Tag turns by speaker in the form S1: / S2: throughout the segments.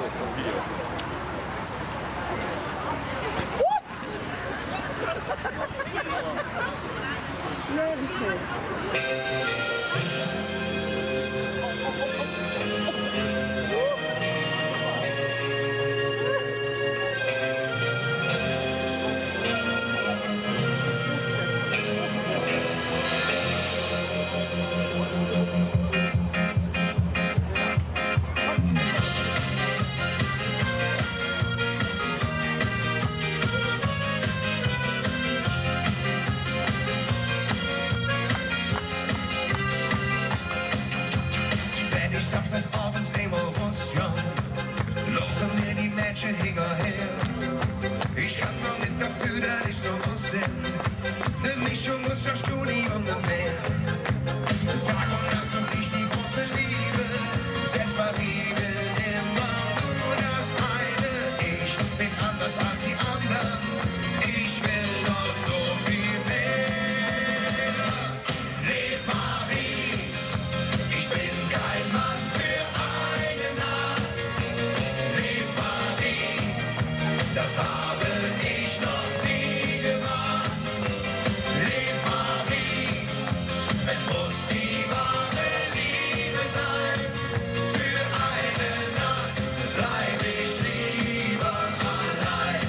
S1: Fotos und Videos.
S2: Samstagsabends immer Russland, laufen mir die Mädchen hinterher. Ich kann gar nicht dafür, dass ich so muss sein. Ne Mischung muss ja Studium und mehr. Tag und Nacht und ich die große Liebe. Sesparie will immer nur das eine. Ich bin anders als die anderen. Ich will noch so viel mehr. Lev Marie, ich bin kein Mann für eine Nacht. Lev Marie, das habe ich noch nie gemacht. Lev Marie, es muss die wahre Liebe sein. Für eine Nacht bleib ich lieber allein.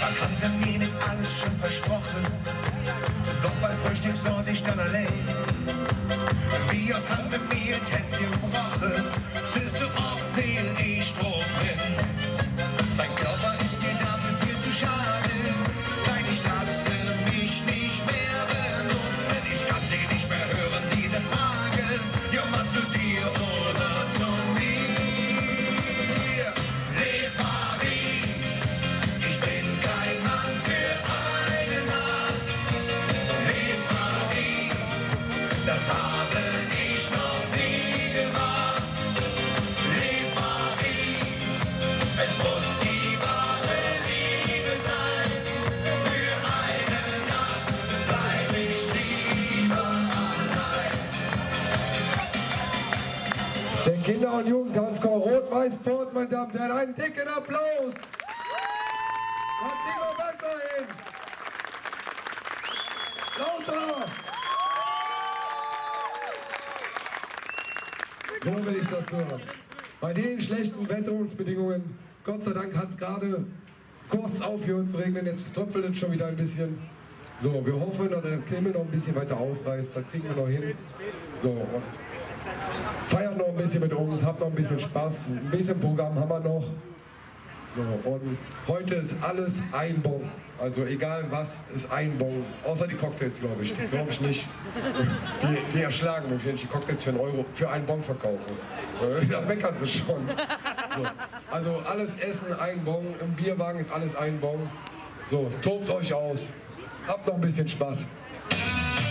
S2: Wann haben sie mir nicht alles schon versprochen? Doch beim Frühstück saß ich dann allein. Wie oft haben sie mir ein Tänzchen gebrochen? Viel zu oft fehl ich drin. Mein Körper ist mir dafür viel zu schade. Nein, ich lasse mich nicht mehr benutzen. Ich kann sie nicht mehr hören, diese Frage. Ja, mal zu dir oder zu mir. Lev Marie, ich bin kein Mann für eine Nacht. Lev Marie, das habe ich noch nie gemacht. Lev Marie, es muss die wahre Liebe sein. Für eine Nacht bleib ich lieber allein.
S3: Der Kinder- und Jugendtanzchor Rot-Weiß-Porz, meine Damen und Herren, einen dicken Applaus! Kommt immer besser hin! Lauter! So will ich das hören. Bei den schlechten Wetterungsbedingungen, Gott sei Dank hat es gerade kurz aufgehört zu regnen, jetzt tröpfelt es schon wieder ein bisschen. So, wir hoffen, dass der Himmel noch ein bisschen weiter aufreißt, das kriegen wir noch hin. So, und feiert noch ein bisschen mit uns, habt noch ein bisschen Spaß, ein bisschen Programm haben wir noch. So, und heute ist alles ein Bon. Also egal was, ist ein Bon. Außer die Cocktails, glaube ich. Glaube ich nicht. Die erschlagen mich, wenn ich die Cocktails für €1 für einen Bon verkaufe. Da meckern sie schon. So, also alles Essen, ein Bon. Im Bierwagen ist alles ein Bon. So, tobt euch aus. Habt noch ein bisschen Spaß.